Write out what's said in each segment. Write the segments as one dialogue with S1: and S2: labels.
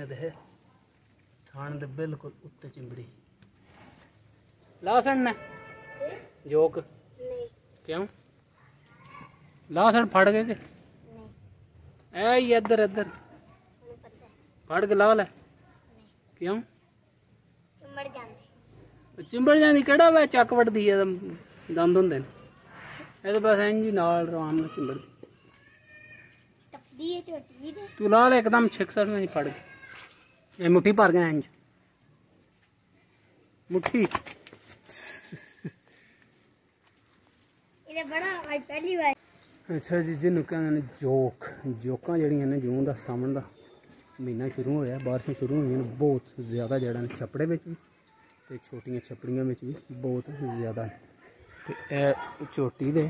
S1: देख थान दे बिल्कुल उत्ते चिंबड़ी ला सड़ना जोक क्यों ला सड़ फड़ गए के ऐ इधर इधर फड़ के ला ले क्यों चिंबड़ जाती केड़ा वे चक वड़दी है दंद होंदे ने ये तो बस इंज ही नाल आराम नाल चिंबड़दी तू ला ले एकदम छिक में फड़ के मुट्ठी भर गया इंज मुट्ठी अच्छा जी जिन्होंने कहते हैं जोक जोकां जड़ियां ने जून का सावन का महीना शुरू होया बारिशां शुरू हुई बहुत ज़्यादा जड़ा छपड़े में भी तो छोटिया छपड़ियां में भी बहुत ज़्यादा तो यह चोटी दे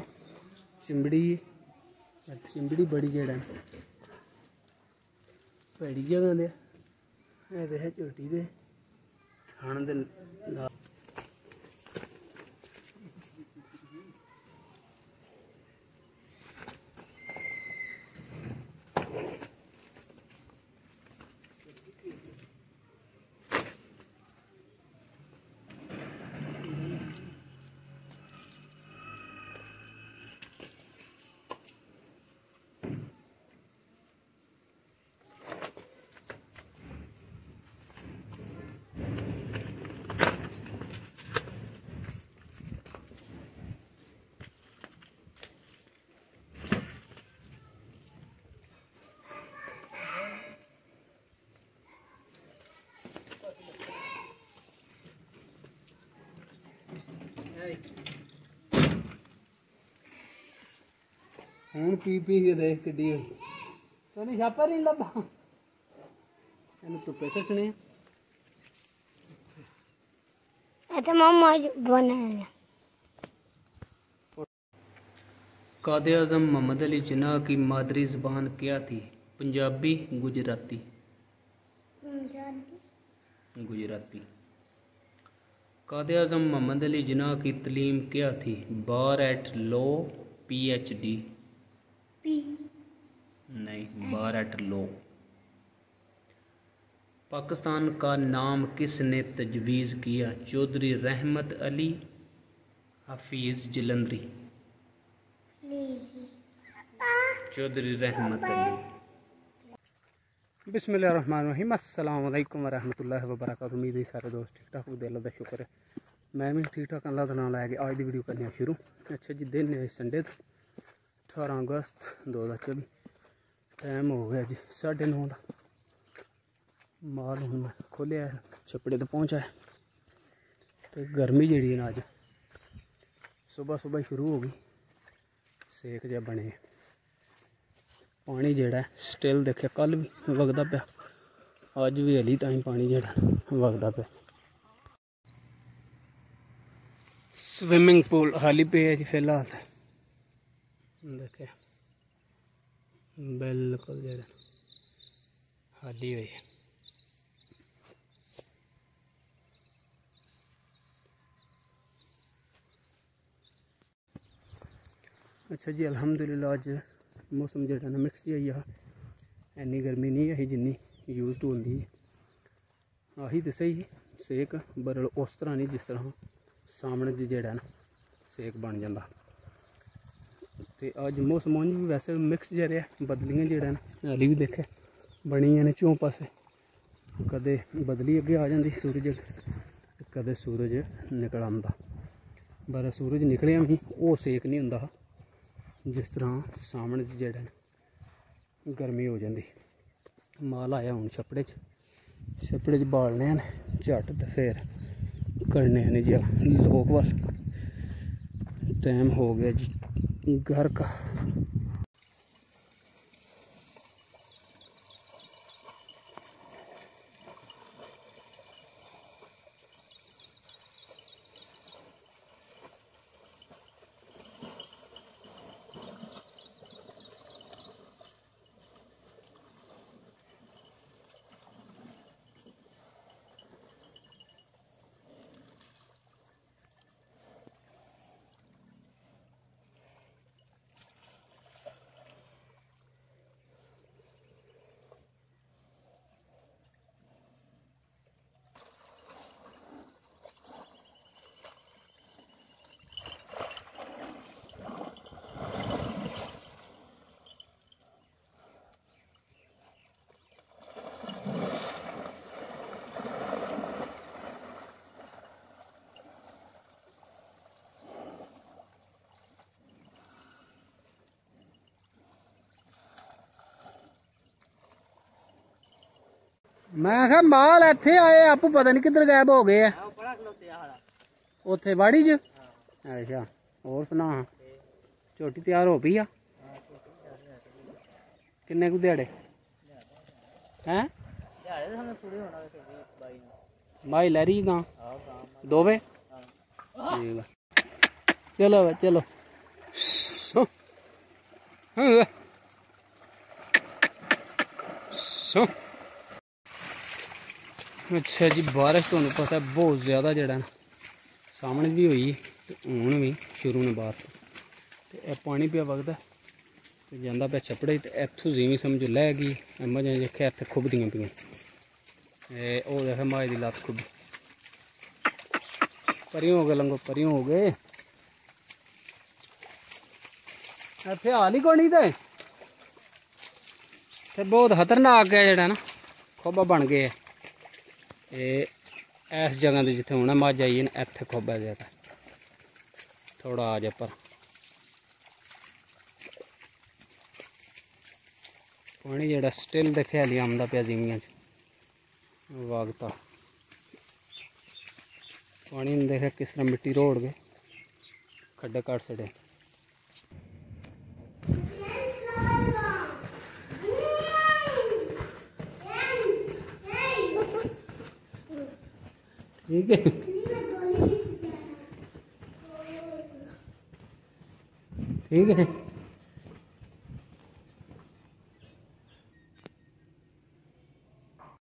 S1: चिंबड़ी चिंबड़ी बड़ी जड़ा भैड़ी जगह दे है चोटी दे थान दे हूँ पी के देख कि हुई तो नहीं छापा नहीं लभा इन धुप्पे सटने कादे आज़म मोहम्मद अली जिन्ना की मादरी ज़बान क्या थी? पंजाबी गुजराती गुजराती। कादे आज़म मोहम्मद अली जिन्ना की तलीम क्या थी? बार एट लॉ PhD नहीं बार एट लॉ। पाकिस्तान का नाम किसने तजवीज़ किया? चौधरी रहमत अली हफीज़ जलंधरी चौधरी रहमत अली। बिस्मिल्लाहिर्रहमानिर्रहीम अस्सलाम वालेकुम वरहमतुल्लाहि वबरकातुहू। उम्मीद है सारे दोस्त ठीक ठाक होंगे, अल्लाह का शुक्र है मैं भी ठीक ठाक अल्लाह का नाम लैके आज की वीडियो करने शुरू। अच्छा जी दिन है संडे 18 अगस्त 2024 टाइम हो गया जी 9:30 का। माल हूँ मैं खोलिया छपड़े तो पहुँचा है तो गर्मी जी ना अज सुबह सुबह शुरू हो गई। सेक जहा बने पानी जेड़ा स्टिल देखे कल भी वगदा पाया अज भी हली ताई पानी जेड़ा वगदा पाया। स्विमिंग पूल खाली पे है जी फिलहाल देखे बिल्कुल जेड़ा खाली हुई है। अच्छा जी अल्हम्दुलिल्लाह अज मौसम जो ना मिक्स जी आई इन्नी गर्मी नहीं है जिन्नी यूज टू होंगी आही तो सही सेक बरल उस तरह नहीं जिस तरह सामने जेड़ा ना सेक बन जाता। तो अज मौसम उंज भी वैसे मिक्स जा रहा बदलियां जेड़ा ना हाली भी देखे बनिया ने चौं पासे कदे बदली अगे आ जाती सूरज कदे सूरज निकल आता पर सूरज निकलिया भी वो सेक नहीं होंदा जिस तरह सामने जेड़ा गर्मी हो जाती। माल आया हूँ छपड़े च बालने झट तो फिर करने ने जी लोक वाल टाइम हो गया जी घर का। मैं आखा माल इत्थे आए आपू पता नहीं किधर गायब हो गए है उत्थे वाड़ी च अच्छा और सुना झोटी तैयार हो पई आ किन्ने कु दिहाड़े हैं माई लहरी गां दोवे ठीक है चलो भाई चलो अच्छा जी बारिश तो पता है बहुत ज़्यादा जड़ा ना सामने भी हुई तो हूँ भी शुरू ने बाहर तो पानी पिया वगदा तो जाता पे छपड़े तो इतों जीवी समझो लै गई मजा देखे इतने खुबदियाँ पियाँ वो देखे माए की लत्त खुब परियों हो गए लंगो परियों हो गए इतने हाल ही कोनी तो बहुत खतरनाक है जड़ा ना खोबा बन गए इस जगह से जिथे होना मज आई ना इतने खोबा ज्यादा थोड़ा आ जा पर पानी जड़ा स्टिल देखे हाली आमदा पिया जिमियां वागता पानी ने देखे किस तरह मिट्टी रोड़ गए खड्डे काट छड़े ठीक है ठीक है।